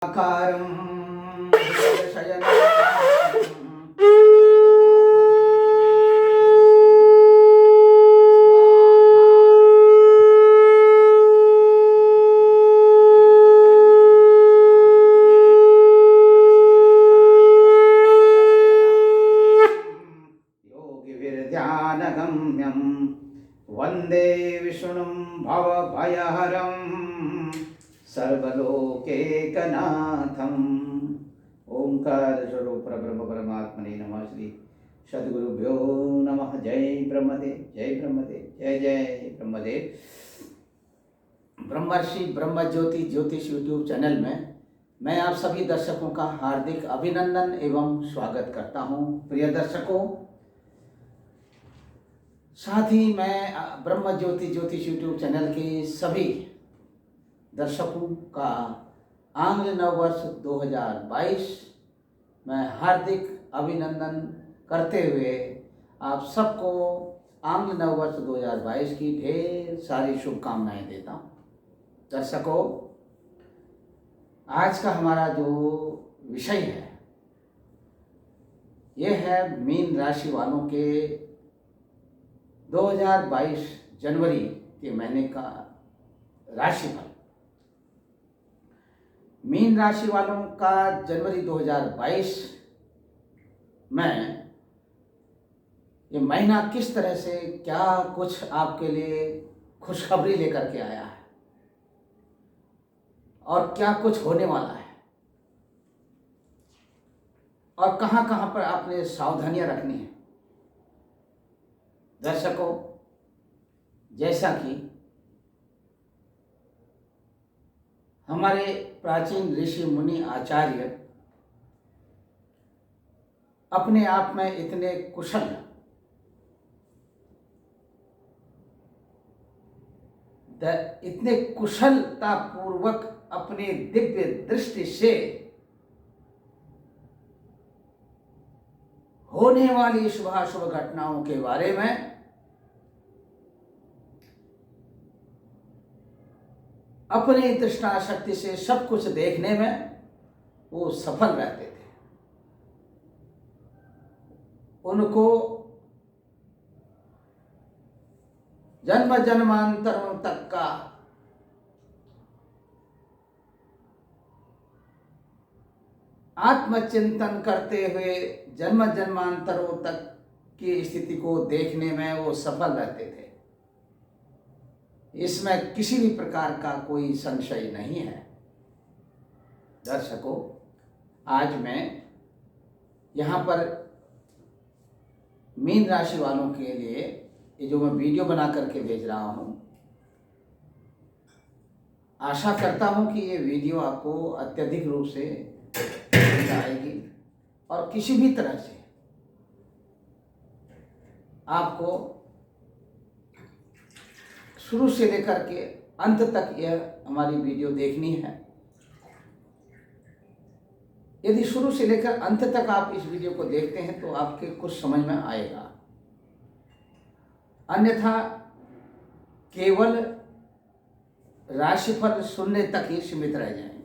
आकारं शयनं योगिभिर्ध्यानगम्यं वन्दे विष्णुं भवभयहरं सर्वलोकैकनाथं। ओंकार स्वरूप परब्रह्म परमात्मने नमः। श्री सद्गुरुभ्यो नमः। जय ब्रह्मदेव, जय ब्रह्मदेव, जय जय ब्रह्मदेव। ब्रह्मर्षि ब्रह्म ज्योति ज्योतिष यूट्यूब चैनल में मैं आप सभी दर्शकों का हार्दिक अभिनंदन एवं स्वागत करता हूं। प्रिय दर्शकों, साथ ही मैं ब्रह्म ज्योति ज्योतिष यूट्यूब चैनल के सभी दर्शकों का आंग्ल नववर्ष 2022 में हार्दिक अभिनंदन करते हुए आप सबको आंग्ल नववर्ष 2022 की ढेर सारी शुभकामनाएं देता हूं। दर्शकों, आज का हमारा जो विषय है यह है मीन राशि वालों के 2022 जनवरी के महीने का राशिफल। मीन राशि वालों का जनवरी 2022 में ये महीना किस तरह से क्या कुछ आपके लिए खुशखबरी लेकर के आया है और क्या कुछ होने वाला है और कहां कहां पर आपने सावधानियां रखनी है। दर्शकों, जैसा कि हमारे प्राचीन ऋषि मुनि आचार्य अपने आप में इतने कुशल, इतने कुशलता पूर्वक अपने दिव्य दृष्टि से होने वाली शुभाशुभ घटनाओं के बारे में अपनी दृष्टा शक्ति से सब कुछ देखने में वो सफल रहते थे। उनको जन्म जन्मांतरों तक का आत्मचिंतन करते हुए जन्म जन्मांतरों तक की स्थिति को देखने में वो सफल रहते थे। इसमें किसी भी प्रकार का कोई संशय नहीं है। दर्शकों, आज मैं यहाँ पर मीन राशि वालों के लिए ये जो मैं वीडियो बना करके भेज रहा हूँ, आशा करता हूँ कि ये वीडियो आपको अत्यधिक रूप से पसंद आएगी और किसी भी तरह से आपको शुरू से लेकर के अंत तक यह हमारी वीडियो देखनी है। यदि शुरू से लेकर अंत तक आप इस वीडियो को देखते हैं तो आपके कुछ समझ में आएगा, अन्यथा केवल राशिफल सुनने तक ही सीमित रह जाएंगे।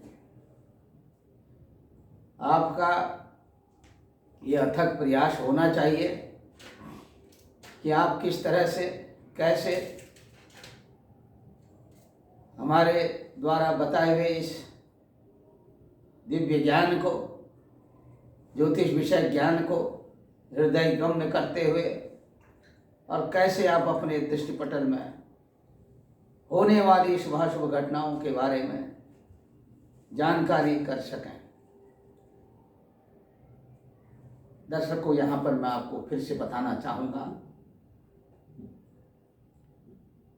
आपका यह अथक प्रयास होना चाहिए कि आप किस तरह से कैसे हमारे द्वारा बताए हुए इस दिव्य ज्ञान को, ज्योतिष विषय ज्ञान को हृदय गम्य करते हुए और कैसे आप अपने दृष्टिपटल में होने वाली शुभाशुभ घटनाओं के बारे में जानकारी कर सकें। दर्शकों, यहाँ पर मैं आपको फिर से बताना चाहूँगा,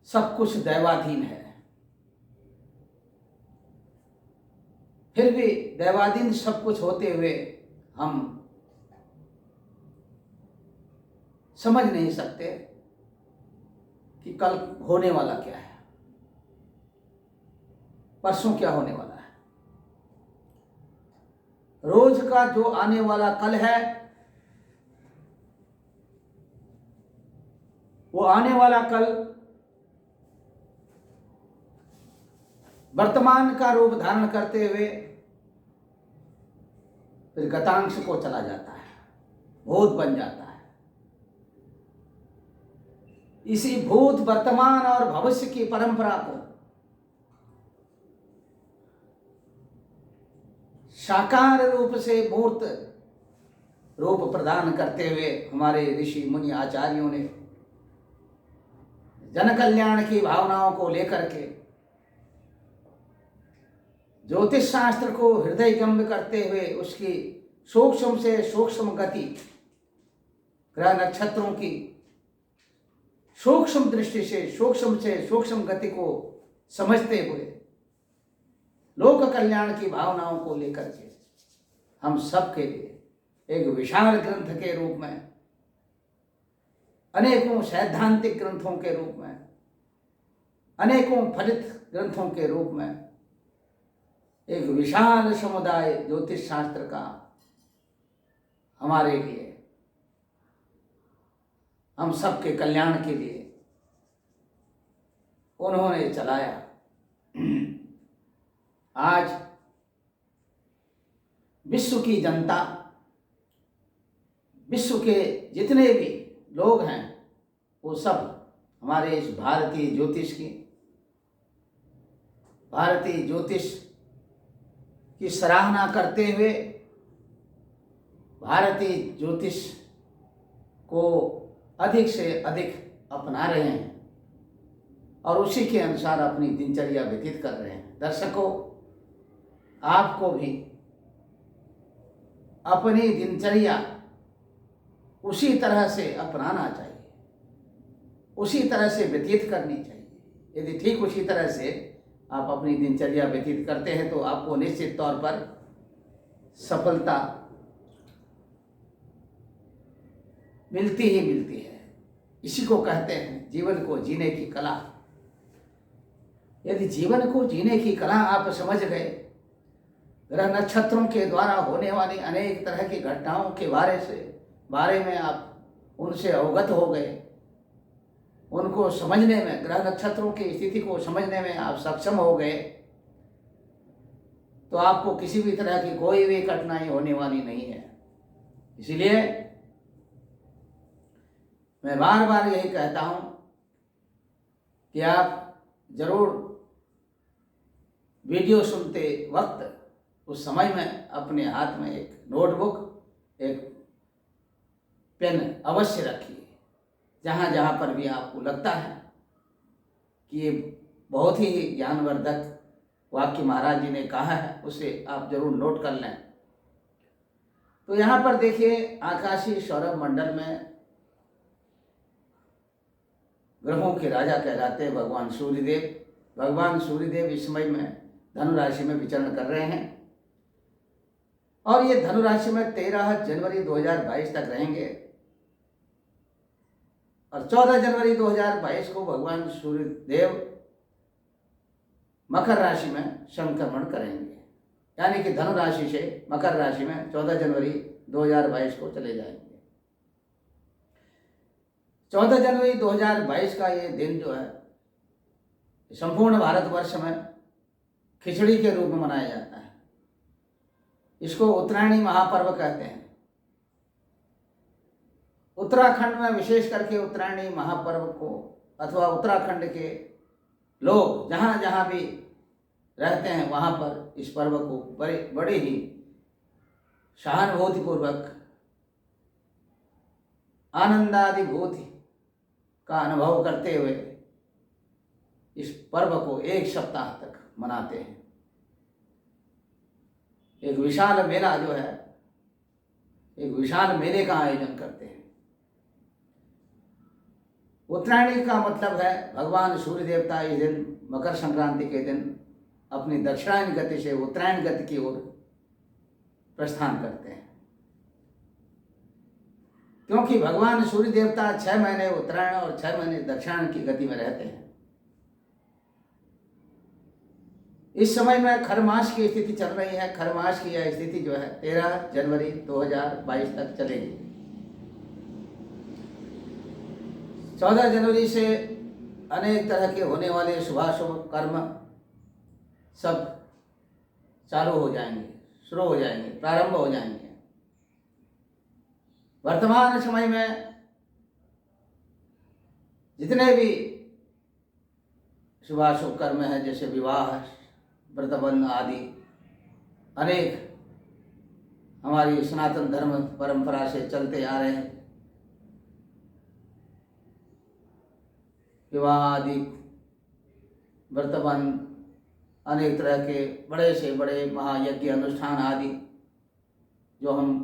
सब कुछ दैवाधीन है। फिर भी दैवाधीन सब कुछ होते हुए हम समझ नहीं सकते कि कल होने वाला क्या है, परसों क्या होने वाला है। रोज का जो आने वाला कल है, वो आने वाला कल वर्तमान का रूप धारण करते हुए फिर गतांश को चला जाता है, भूत बन जाता है। इसी भूत, वर्तमान और भविष्य की परंपरा को साकार रूप से मूर्त रूप प्रदान करते हुए हमारे ऋषि मुनि आचार्यों ने जन कल्याण की भावनाओं को लेकर के ज्योतिष शास्त्र को हृदयगम्य करते हुए उसकी सूक्ष्म से सूक्ष्म गति, ग्रह नक्षत्रों की सूक्ष्म दृष्टि से सूक्ष्म गति को समझते हुए लोक कल्याण की भावनाओं को लेकर के हम सब के लिए एक विशाल ग्रंथ के रूप में, अनेकों सैद्धांतिक ग्रंथों के रूप में, अनेकों फलित ग्रंथों के रूप में एक विशाल समुदाय ज्योतिष शास्त्र का हमारे लिए, हम सबके कल्याण के लिए उन्होंने चलाया। आज विश्व की जनता, विश्व के जितने भी लोग हैं, वो सब हमारे इस भारतीय ज्योतिष की सराहना करते हुए भारतीय ज्योतिष को अधिक से अधिक अपना रहे हैं और उसी के अनुसार अपनी दिनचर्या व्यतीत कर रहे हैं। दर्शकों, आपको भी अपनी दिनचर्या उसी तरह से अपनाना चाहिए, उसी तरह से व्यतीत करनी चाहिए। यदि ठीक उसी तरह से आप अपनी दिनचर्या व्यतीत करते हैं तो आपको निश्चित तौर पर सफलता मिलती ही मिलती है। इसी को कहते हैं जीवन को जीने की कला। यदि जीवन को जीने की कला आप समझ गए, ग्रह नक्षत्रों के द्वारा होने वाली अनेक तरह की घटनाओं के बारे में आप उनसे अवगत हो गए, उनको समझने में, ग्रह नक्षत्रों की स्थिति को समझने में आप सक्षम हो गए, तो आपको किसी भी तरह की कोई भी कठिनाई होने वाली नहीं है। इसलिए मैं बार बार यही कहता हूं कि आप जरूर वीडियो सुनते वक्त उस समय में अपने हाथ में एक नोटबुक, एक पेन अवश्य रखिए। जहाँ जहाँ पर भी आपको लगता है कि ये बहुत ही ज्ञानवर्धक वाक्य महाराज जी ने कहा है, उसे आप जरूर नोट कर लें। तो यहाँ पर देखिए, आकाशीय सौरभ मंडल में ग्रहों के राजा कहलाते हैं भगवान सूर्यदेव। भगवान सूर्यदेव इस समय में धनु राशि में विचरण कर रहे हैं और ये धनु राशि में 13 जनवरी 2022 तक रहेंगे और 14 जनवरी 2022 को भगवान सूर्यदेव मकर राशि में संक्रमण करेंगे, यानी कि धनु राशि से मकर राशि में 14 जनवरी 2022 को चले जाएंगे। 14 जनवरी 2022 का ये दिन जो है संपूर्ण भारतवर्ष में खिचड़ी के रूप में मनाया जाता है। इसको उत्तरायणी महापर्व कहते हैं। उत्तराखंड में विशेष करके उत्तरायणी महापर्व को, अथवा उत्तराखंड के लोग जहाँ जहाँ भी रहते हैं वहाँ पर इस पर्व को बड़े ही सहानुभूतिपूर्वक, आनंदादिभूति का अनुभव करते हुए इस पर्व को एक सप्ताह तक मनाते हैं। एक विशाल मेला जो है, एक विशाल मेले का आयोजन करते हैं। उत्तरायणी का मतलब है भगवान सूर्य देवता इस दिन, मकर संक्रांति के दिन, अपनी दक्षिणायन गति से उत्तरायण गति की ओर प्रस्थान करते हैं, क्योंकि भगवान सूर्य देवता 6 महीने उत्तरायण और 6 महीने दक्षिणायन की गति में रहते हैं। इस समय में खर मास की स्थिति चल रही है। खर मास की यह स्थिति जो है 13 जनवरी 2022 तक चलेगी। 14 जनवरी से अनेक तरह के होने वाले शुभाशुभ कर्म सब चालू हो जाएंगे, शुरू हो जाएंगे, प्रारंभ हो जाएंगे। वर्तमान समय में जितने भी शुभाशुभ कर्म हैं, जैसे विवाह, व्रतबंध आदि, अनेक हमारी सनातन धर्म परंपरा से चलते आ रहे हैं विवाह आदि, व्रतबंध, अनेक तरह के बड़े से बड़े महायज्ञ अनुष्ठान आदि जो हम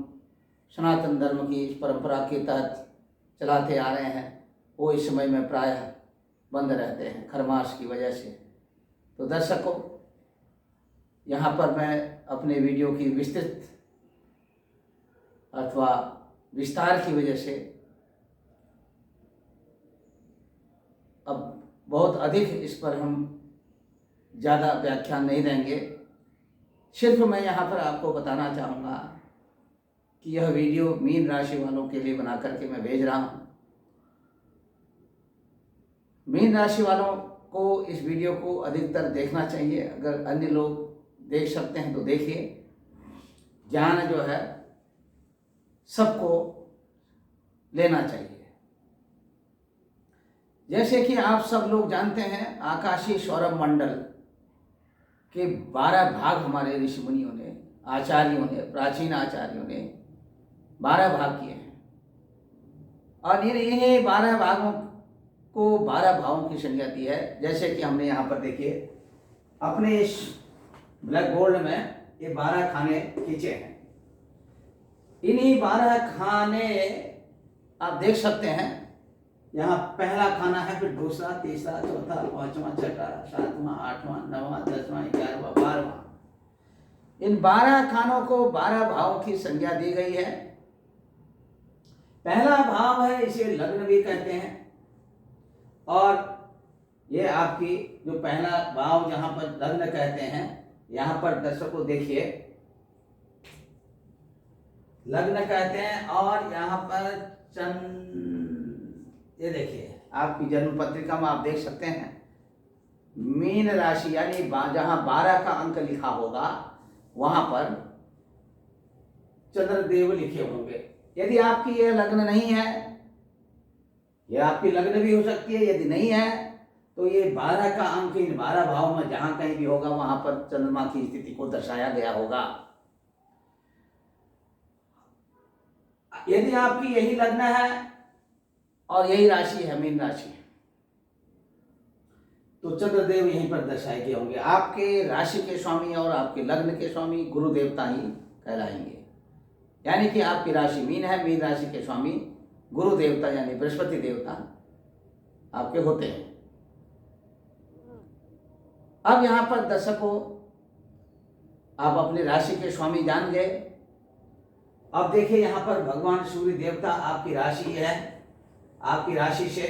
सनातन धर्म की इस परंपरा के तहत चलाते आ रहे हैं, वो इस समय में प्रायः बंद रहते हैं खरमास की वजह से। तो दर्शकों, यहाँ पर मैं अपने वीडियो की विस्तृत अथवा विस्तार की वजह से अब बहुत अधिक इस पर हम ज़्यादा व्याख्यान नहीं देंगे। सिर्फ मैं यहाँ पर आपको बताना चाहूँगा कि यह वीडियो मीन राशि वालों के लिए बना करके मैं भेज रहा हूँ। मीन राशि वालों को इस वीडियो को अधिकतर देखना चाहिए। अगर अन्य लोग देख सकते हैं तो देखिए। ज्ञान जो है सबको लेना चाहिए। जैसे कि आप सब लोग जानते हैं, आकाशीय सौरभ मंडल के 12 भाग हमारे ऋषि मुनियों ने, आचार्यों ने, प्राचीन आचार्यों ने 12 भाग किए हैं और इन्हीं 12 भागों को 12 भावों की संज्ञा दी है। जैसे कि हमने यहाँ पर देखिए अपने इस ब्लैक बोर्ड में ये 12 खाने खींचे हैं। इन्हीं 12 खाने आप देख सकते हैं। यहाँ पहला खाना है, फिर दूसरा, तीसरा, चौथा, पांचवा, छठा, सातवां, आठवां, नौवां, 10वां, 11वां, 12वां। इन 12 खानों को 12 भावों की संज्ञा दी गई है। पहला भाव है, इसे लग्न भी कहते हैं। और ये आपकी जो पहला भाव जहां पर लग्न कहते हैं, यहां पर दर्शकों देखिए लग्न कहते हैं। और यहाँ पर ये देखिए आपकी जन्म पत्रिका में आप देख सकते हैं मीन राशि, यानी जहां 12 का अंक लिखा होगा वहां पर चंद्रदेव लिखे होंगे। यदि आपकी यह लग्न नहीं है, यह आपकी लग्न भी हो सकती है, यदि नहीं है तो ये 12 का अंक इन 12 भाव में जहां कहीं भी होगा वहां पर चंद्रमा की स्थिति को दर्शाया गया होगा। यदि आपकी यही लग्न है और यही राशि है, मीन राशि, तो चंद्रदेव यहीं पर दर्शाए गए होंगे। आपके राशि के स्वामी और आपके लग्न के स्वामी गुरु देवता ही कहलाएंगे। यानी कि आपकी राशि मीन है, मीन राशि के स्वामी गुरु देवता यानी बृहस्पति देवता आपके होते हैं। अब यहाँ पर दर्शकों आप अपनी राशि के स्वामी जान गए। अब देखिए यहाँ पर भगवान सूर्य देवता आपकी राशि है। आपकी राशि से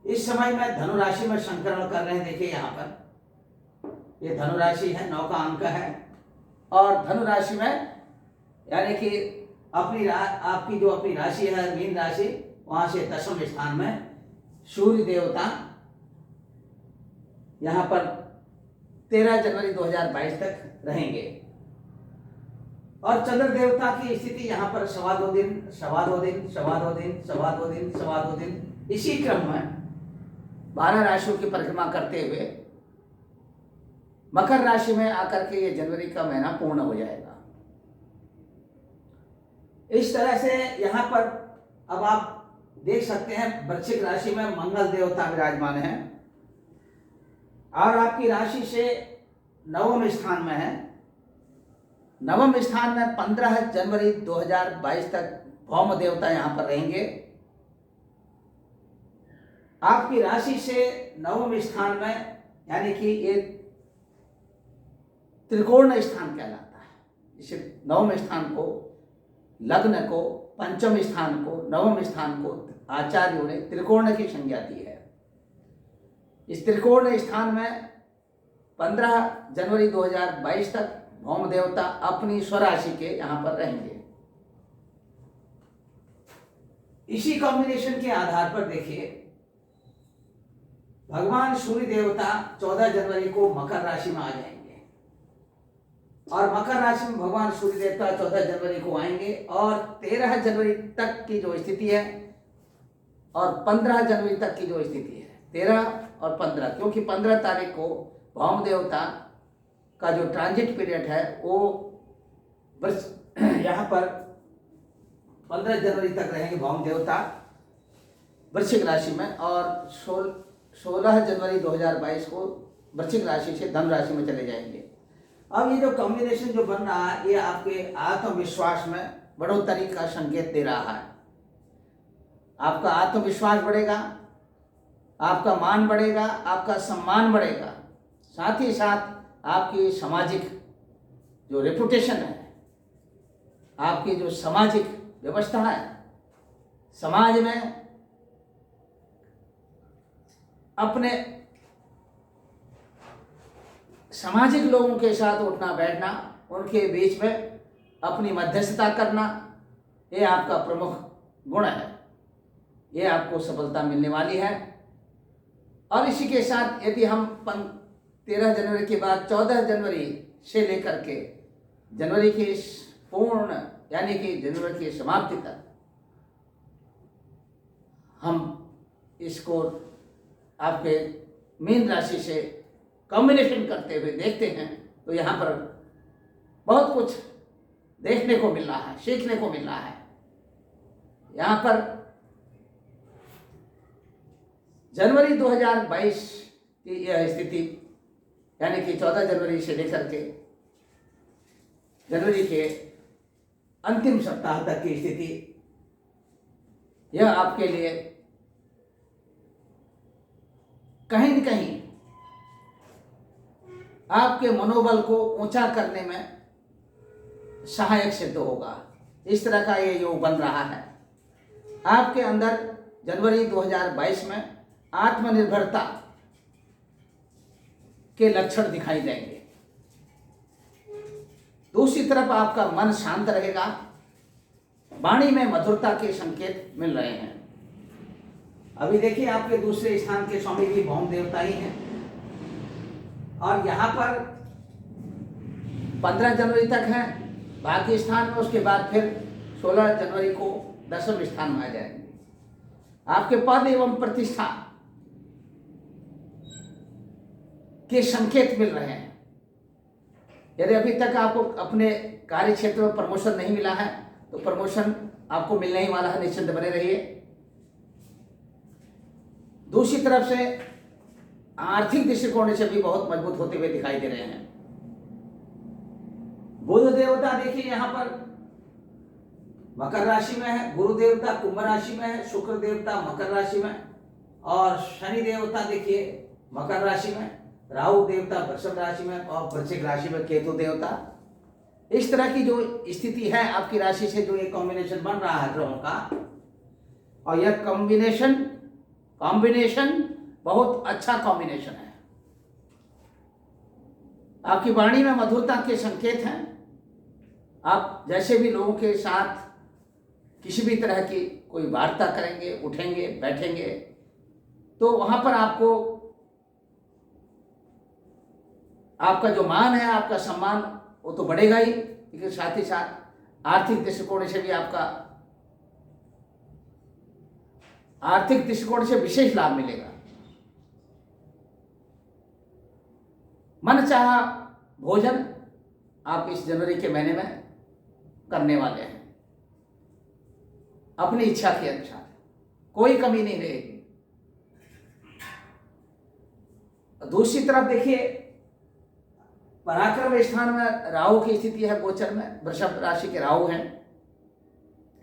इस समय में धनु राशि में संक्रमण कर रहे हैं। देखिए यहाँ पर ये धनु राशि है, 9 का अंक है। और धनु राशि में यानी कि आपकी जो अपनी राशि है मीन राशि, वहां से 10वें स्थान में सूर्य देवता यहाँ पर 13 जनवरी 2022 तक रहेंगे। और चंद्र देवता की स्थिति यहाँ पर सवा दो दिन इसी क्रम में 12 राशियों की परिक्रमा करते हुए मकर राशि में आकर के ये जनवरी का महीना पूर्ण हो जाएगा। इस तरह से यहाँ पर अब आप देख सकते हैं वृश्चिक राशि में मंगल देवता विराजमान है और आपकी राशि से 9वें स्थान में है। 9वें स्थान में 15 जनवरी 2022 तक भौम देवता यहाँ पर रहेंगे। आपकी राशि से 9वें स्थान में यानी कि ये त्रिकोण स्थान कहलाता है। इसे 9वें स्थान को, लग्न को, 5वें स्थान को, 9वें स्थान को आचार्यों ने त्रिकोण की संज्ञा दी है। इस त्रिकोण स्थान में 15 जनवरी 2022 तक भौम देवता अपनी स्वराशि के यहाँ पर रहेंगे। इसी कॉम्बिनेशन के आधार पर देखिए भगवान सूर्य देवता 14 जनवरी को मकर राशि में आ जाएंगे। और मकर राशि में भगवान सूर्य देवता 14 जनवरी को आएंगे और 13 जनवरी तक की जो स्थिति है और 15 जनवरी तक की जो स्थिति है, 13 और 15, क्योंकि 15 तारीख को भौम देवता का जो ट्रांजिट पीरियड है वो यहाँ पर 15 जनवरी तक रहेंगे भौम देवता वृश्चिक राशि में, और 16 जनवरी 2022 को वृश्चिक राशि से धनु राशि में चले जाएंगे। अब ये जो कॉम्बिनेशन जो बन रहा है, ये आपके आत्मविश्वास में बढ़ोतरी का संकेत दे रहा है। आपका आत्मविश्वास बढ़ेगा, आपका मान बढ़ेगा, आपका सम्मान बढ़ेगा, साथ ही साथ आपकी सामाजिक जो रेपुटेशन है, आपकी जो सामाजिक व्यवस्था है, समाज में अपने सामाजिक लोगों के साथ उठना बैठना, उनके बीच में अपनी मध्यस्थता करना, ये आपका प्रमुख गुण है। ये आपको सफलता मिलने वाली है। और इसी के साथ यदि हम 13 जनवरी के बाद 14 जनवरी से लेकर के जनवरी की पूर्ण यानी कि जनवरी की समाप्ति तक हम इसको आपके मीन राशि से कॉम्बिनेशन करते हुए देखते हैं, तो यहाँ पर बहुत कुछ देखने को मिल रहा है, सीखने को मिल रहा है। यहाँ पर जनवरी 2022 की यह स्थिति यानी कि 14 जनवरी से लेकर के जनवरी के अंतिम सप्ताह तक की स्थिति, यह आपके लिए कहीं न कहीं आपके मनोबल को ऊंचा करने में सहायक सिद्ध होगा। इस तरह का ये योग बन रहा है। आपके अंदर जनवरी 2022 में आत्मनिर्भरता के लक्षण दिखाई देंगे। दूसरी तरफ आपका मन शांत रहेगा, वाणी में मधुरता के संकेत मिल रहे हैं। अभी देखिए आपके दूसरे स्थान के स्वामी भी भौम देवता ही हैं, और यहाँ पर 15 जनवरी तक है भाग्य स्थान में, उसके बाद फिर 16 जनवरी को 10वें स्थान में आ जाएंगे। आपके पद एवं प्रतिष्ठा के संकेत मिल रहे हैं। यदि अभी तक आपको अपने कार्य क्षेत्र में प्रमोशन नहीं मिला है तो प्रमोशन आपको मिलने ही वाला है, निश्चिंत बने रहिए। दूसरी तरफ से आर्थिक दृष्टिकोण से भी बहुत मजबूत होते हुए दिखाई दे रहे हैं। बुध देवता देखिए यहाँ पर मकर राशि में है, गुरु देवता कुंभ राशि में है, शुक्र देवता मकर राशि में, और शनि देवता देखिए मकर राशि में, राहु देवता वृषभ राशि में, और वृश्चिक राशि में केतु देवता। इस तरह की जो स्थिति है आपकी राशि से, जो ये कॉम्बिनेशन बन रहा है ग्रहों का, और यह कॉम्बिनेशन बहुत अच्छा कॉम्बिनेशन है। आपकी वाणी में मधुरता के संकेत हैं। आप जैसे भी लोगों के साथ किसी भी तरह की कोई वार्ता करेंगे, उठेंगे, बैठेंगे, तो वहां पर आपको आपका जो मान है, आपका सम्मान, वो तो बढ़ेगा ही, लेकिन साथ ही साथ आर्थिक दृष्टिकोण से भी आपका आर्थिक दृष्टिकोण से विशेष लाभ मिलेगा। मनचाहा भोजन आप इस जनवरी के महीने में करने वाले हैं, अपनी इच्छा के अनुसार, कोई कमी नहीं रहेगी। दूसरी तरफ देखिए पराक्रम स्थान में राहु की स्थिति है गोचर में, वृषभ राशि के राहु हैं।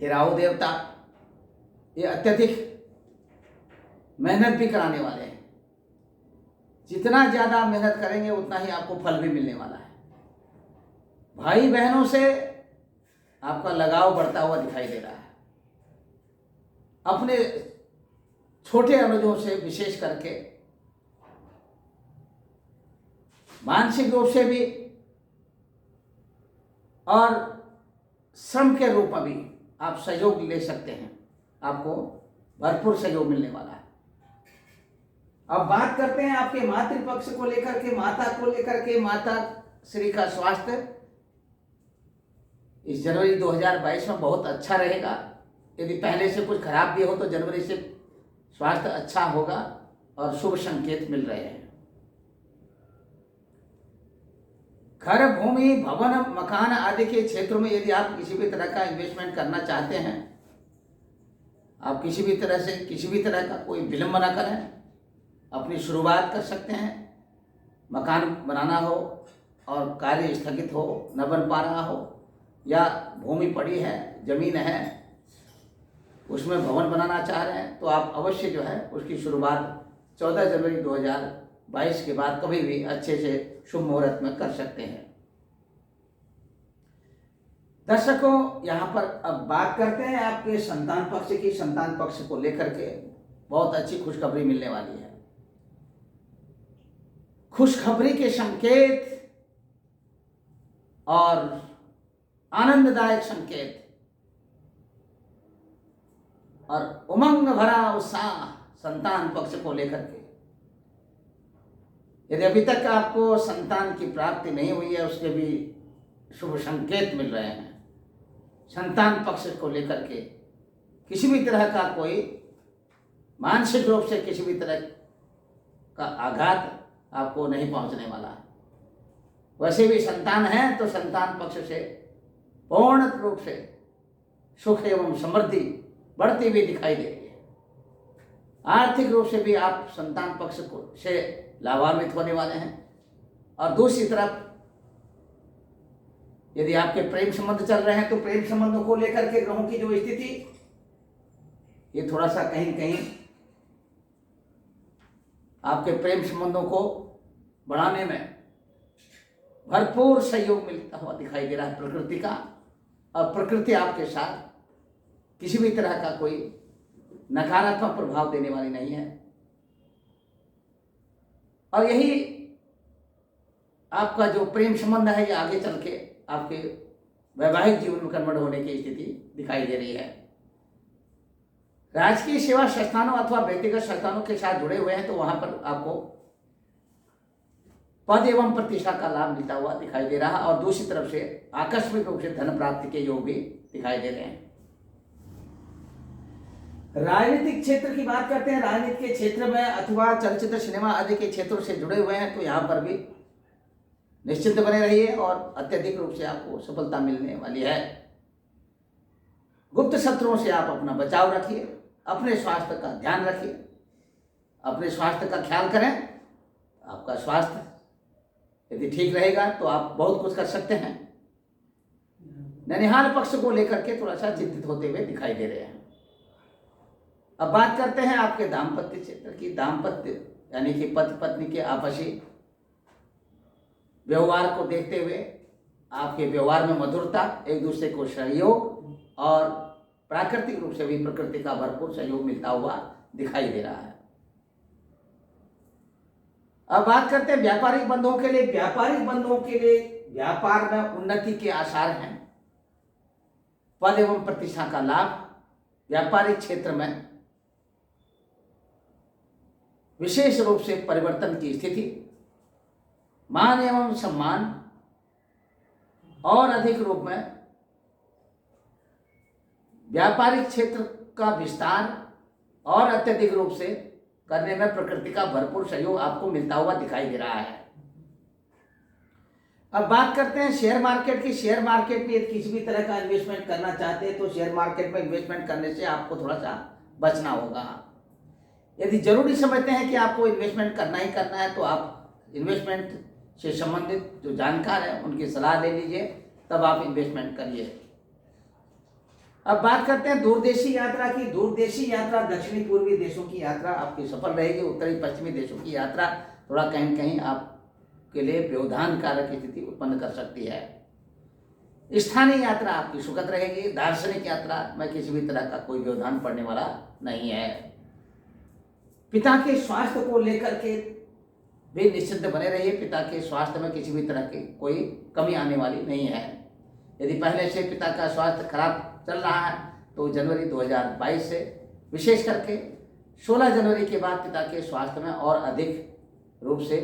ये राहु देवता ये अत्यधिक मेहनत भी कराने वाले हैं। जितना ज्यादा मेहनत करेंगे उतना ही आपको फल भी मिलने वाला है। भाई बहनों से आपका लगाव बढ़ता हुआ दिखाई दे रहा है। अपने छोटे अनुजों से विशेष करके मानसिक रूप से भी और श्रम के रूप में भी आप सहयोग ले सकते हैं। आपको भरपूर सहयोग मिलने वाला है। अब बात करते हैं आपके मातृपक्ष को लेकर के, माता को लेकर के, माता श्री का स्वास्थ्य इस जनवरी 2022 में बहुत अच्छा रहेगा। यदि पहले से कुछ खराब भी हो तो जनवरी से स्वास्थ्य अच्छा होगा और शुभ संकेत मिल रहे हैं। घर, भूमि, भवन, मकान आदि के क्षेत्रों में यदि आप किसी भी तरह का इन्वेस्टमेंट करना चाहते हैं, आप किसी भी तरह का कोई विलंब न करें, अपनी शुरुआत कर सकते हैं। मकान बनाना हो और कार्य स्थगित हो, न बन पा रहा हो, या भूमि पड़ी है, जमीन है, उसमें भवन बनाना चाह रहे हैं, तो आप अवश्य जो है उसकी शुरुआत 14 जनवरी 2022 के बाद कभी भी अच्छे से शुभ मुहूर्त में कर सकते हैं। दर्शकों, यहाँ पर अब बात करते हैं आपके संतान पक्ष की। संतान पक्ष को लेकर के बहुत अच्छी खुशखबरी मिलने वाली है। खुशखबरी के संकेत और आनंददायक संकेत और उमंग भरा उत्साह संतान पक्ष को लेकर के। यदि अभी तक आपको संतान की प्राप्ति नहीं हुई है, उसके भी शुभ संकेत मिल रहे हैं। संतान पक्ष को लेकर के किसी भी तरह का कोई मानसिक रूप से किसी भी तरह का आघात आपको नहीं पहुंचने वाला है। वैसे भी संतान है तो संतान पक्ष से पूर्ण रूप से सुख एवं समृद्धि बढ़ती हुई दिखाई दे रही है। आर्थिक रूप से भी आप संतान पक्ष को से लाभान्वित होने वाले हैं। और दूसरी तरफ यदि आपके प्रेम संबंध चल रहे हैं तो प्रेम संबंधों को लेकर के ग्रहों की जो स्थिति, ये थोड़ा सा कहीं कहीं आपके प्रेम संबंधों को बढ़ाने में भरपूर सहयोग मिलता हुआ दिखाई दे रहा है प्रकृति का। और प्रकृति आपके साथ किसी भी तरह का कोई नकारात्मक प्रभाव देने वाली नहीं है। और यही आपका जो प्रेम संबंध है, ये आगे चल के आपके वैवाहिक जीवन में कन्वर्ट होने की स्थिति दिखाई दे रही है। राजकीय सेवा संस्थानों अथवा व्यक्तिगत संस्थानों के साथ जुड़े हुए हैं तो वहां पर आपको पद एवं प्रतिष्ठा का लाभ मिलता हुआ दिखाई दे रहा है। और दूसरी तरफ से आकस्मिक रूप से धन प्राप्ति के योग भी दिखाई दे रहे हैं। राजनीतिक क्षेत्र की बात करते हैं। राजनीति के क्षेत्र में अथवा चलचित्र, सिनेमा आदि के क्षेत्रों से जुड़े हुए हैं तो यहाँ पर भी निश्चिंत बने रहिए और अत्यधिक रूप से आपको सफलता मिलने वाली है। गुप्त शत्रुओं से आप अपना बचाव रखिए, अपने स्वास्थ्य का ध्यान रखिए, अपने स्वास्थ्य का ख्याल करें। आपका स्वास्थ्य यदि ठीक रहेगा तो आप बहुत कुछ कर सकते हैं। ननिहाल पक्ष को लेकर के थोड़ा सा चिंतित होते हुए दिखाई दे रहे हैं। अब बात करते हैं आपके दाम्पत्य क्षेत्र की। दाम्पत्य यानी कि पति पत्नी के आपसी व्यवहार को देखते हुए आपके व्यवहार में मधुरता, एक दूसरे को सहयोग और प्राकृतिक रूप से भी प्रकृति का भरपूर सहयोग मिलता हुआ दिखाई दे रहा है। अब बात करते हैं व्यापारिक बंधुओं के लिए। व्यापारिक बंधुओं के लिए व्यापार में उन्नति के आसार हैं। पद एवं प्रतिष्ठा का लाभ, व्यापारिक क्षेत्र में विशेष रूप से परिवर्तन की स्थिति, मान एवं सम्मान और अधिक रूप में व्यापारिक क्षेत्र का विस्तार और अत्यधिक रूप से करने में प्रकृति का भरपूर सहयोग आपको मिलता हुआ दिखाई दे रहा है। अब बात करते हैं शेयर मार्केट की। शेयर मार्केट में किसी भी तरह का इन्वेस्टमेंट करना चाहते हैं तो शेयर मार्केट में इन्वेस्टमेंट करने से आपको थोड़ा सा बचना होगा। यदि जरूरी समझते हैं कि आपको इन्वेस्टमेंट करना ही करना है तो आप इन्वेस्टमेंट से संबंधित जो जानकार हैं उनकी सलाह ले लीजिए, तब आप इन्वेस्टमेंट करिए। अब बात करते हैं दूरदेशी यात्रा की। दूरदेशी यात्रा, दक्षिणी पूर्वी देशों की यात्रा आपकी सफल रहेगी। उत्तरी पश्चिमी देशों की यात्रा थोड़ा कहीं कहीं आपके लिए व्यवधान कारक स्थिति उत्पन्न कर सकती है। स्थानीय यात्रा आपकी सुखद रहेगी। दार्शनिक यात्रा में किसी भी तरह का कोई व्यवधान पड़ने वाला नहीं है। पिता के स्वास्थ्य को लेकर के भी निश्चिंत बने रहिए। पिता के स्वास्थ्य में किसी भी तरह की कोई कमी आने वाली नहीं है। यदि पहले से पिता का स्वास्थ्य खराब चल रहा है तो जनवरी 2022 से विशेष करके 16 जनवरी के बाद पिता के स्वास्थ्य में और अधिक रूप से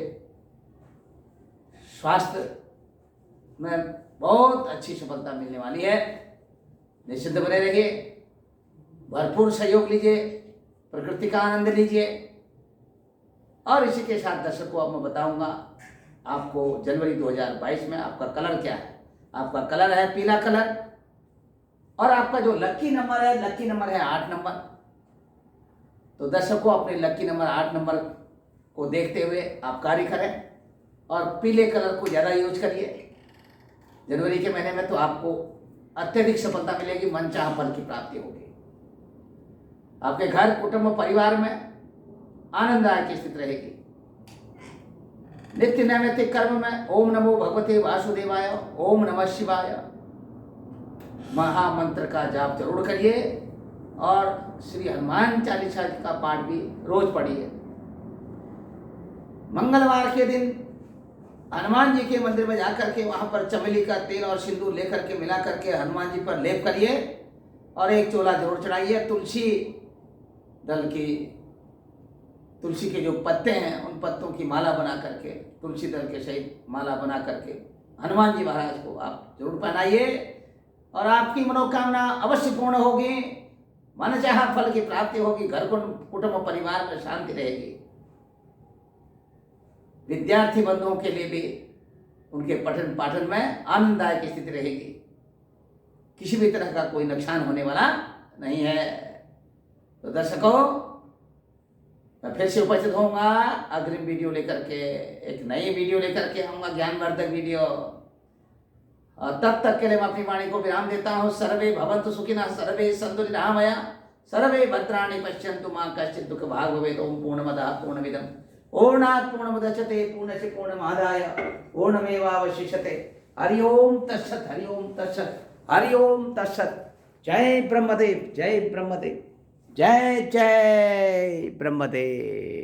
स्वास्थ्य में बहुत अच्छी सफलता मिलने वाली है। निश्चिंत बने रहिए, भरपूर सहयोग लीजिए, प्रकृति का आनंद लीजिए। और इसी के साथ दर्शकों अब मैं बताऊंगा आपको जनवरी 2022 में आपका कलर क्या है। आपका कलर है पीला कलर, और आपका जो लकी नंबर है 8 नंबर। तो दर्शकों अपने लकी नंबर 8 नंबर को देखते हुए आप कार्य करें और पीले कलर को ज़्यादा यूज करिए। जनवरी के महीने में तो आपको अत्यधिक सफलता मिलेगी, मनचाहा फल की प्राप्ति होगी। आपके घर, कुटुंब, परिवार में आनंददायक की स्थिति रहेगी। नित्य नैमित्तिक कर्म में ओम नमो भगवते वासुदेवाय, ओम नमः शिवाय महामंत्र का जाप जरूर करिए और श्री हनुमान चालीसा का पाठ भी रोज पढ़िए। मंगलवार के दिन हनुमान जी के मंदिर में जाकर के वहां पर चमेली का तेल और सिंदूर लेकर के मिला करके हनुमान जी पर लेप करिए और एक चोला जरूर चढ़ाइए। तुलसी के जो पत्ते हैं उन पत्तों की माला बना करके, तुलसी दल के सहित माला बना करके हनुमान जी महाराज को आप जरूर पहनाइए और आपकी मनोकामना अवश्य पूर्ण होगी, मनचाहा फल की प्राप्ति होगी, घर कुटुंब परिवार में शांति रहेगी। विद्यार्थी बंधुओं के लिए भी उनके पठन पाठन में आनंददायक स्थिति रहेगी। किसी भी तरह का कोई नुकसान होने वाला नहीं है। तो दर्शकों, मैं फिर से उपस्थित होऊंगा अग्रिम वीडियो लेकर के, एक नई वीडियो लेकर के आऊंगा, ज्ञानवर्धक वीडियो। और तब तक के लिए मैं अपनी वाणी को विराम देता हूँ। सर्वे भवन्तु सुखिनः, सर्वे सन्तु निरामया, सर्वे भद्राणि पश्यन्तु मा कश्चित् दुःख भाग् भवेत्। ओम पूर्णमदः पूर्णमिदं पूर्णात् पूर्णमुदच्यते पूर्णस्य पूर्णमादाय पूर्णमेवावशिष्यते। हरि ओम तत्सत्, हरि ओम तत्सत्, हरि ओम तत्सत्। जय ब्रह्मदेव, जय ब्रह्मदेव, जय जय ब्रह्मदेव।